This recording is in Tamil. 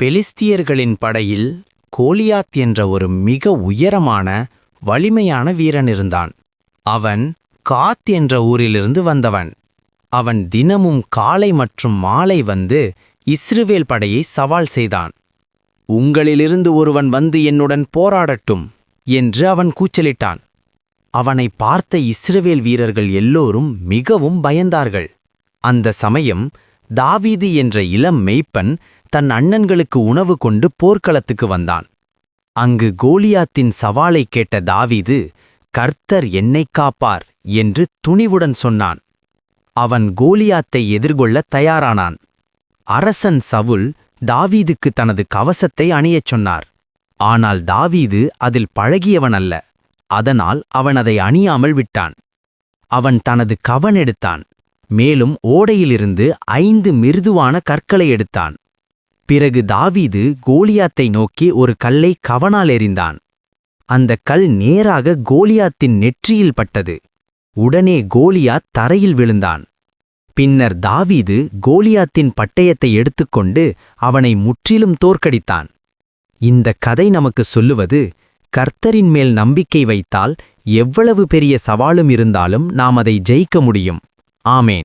பெலிஸ்தியர்களின் படையில் கோலியாத் என்ற ஒரு மிக உயரமான வலிமையான வீரன் இருந்தான். அவன் காத் என்ற ஊரிலிருந்து வந்தவன். அவன் தினமும் காலை மற்றும் மாலை வந்து இஸ்ரவேல் படையை சவால் செய்தான். உங்களிலிருந்து ஒருவன் வந்து என்னுடன் போராடட்டும் என்று அவன் கூச்சலிட்டான். அவனை பார்த்த இஸ்ரவேல் வீரர்கள் எல்லோரும் மிகவும் பயந்தார்கள். அந்த சமயம் தாவீது என்ற இளம் மேய்ப்பன் தன் அண்ணன்களுக்கு உணவு கொண்டு போர்க்களத்துக்கு வந்தான். அங்கு கோலியாத்தின் சவாலை கேட்ட தாவீது, கர்த்தர் என்னைக் காப்பார் என்று துணிவுடன் சொன்னான். அவன் கோலியாத்தை எதிர்கொள்ள தயாரானான். அரசன் சவுல் தாவீதுக்கு தனது கவசத்தை அணியச் சொன்னார். ஆனால் தாவீது அதில் பழகியவன் அல்ல. அதனால் அவன் அதை அணியாமல் விட்டான். அவன் தனது கவன் எடுத்தான். மேலும் ஓடையிலிருந்து 5 மிருதுவான கற்களை எடுத்தான். பிறகு தாவீது கோலியாத்தை நோக்கி ஒரு கல்லை கவனால் எறிந்தான். அந்த கல் நேராக கோலியாத்தின் நெற்றியில் பட்டது. உடனே கோலியாத் தரையில் விழுந்தான். பின்னர் தாவீது கோலியாத்தின் பட்டயத்தை எடுத்துக்கொண்டு அவனை முற்றிலும் தோற்கடித்தான். இந்த கதை நமக்கு சொல்லுவது, கர்த்தரின் மேல் நம்பிக்கை வைத்தால் எவ்வளவு பெரிய சவாலும் இருந்தாலும் நாம் அதை ஜெயிக்க முடியும். ஆமேன்.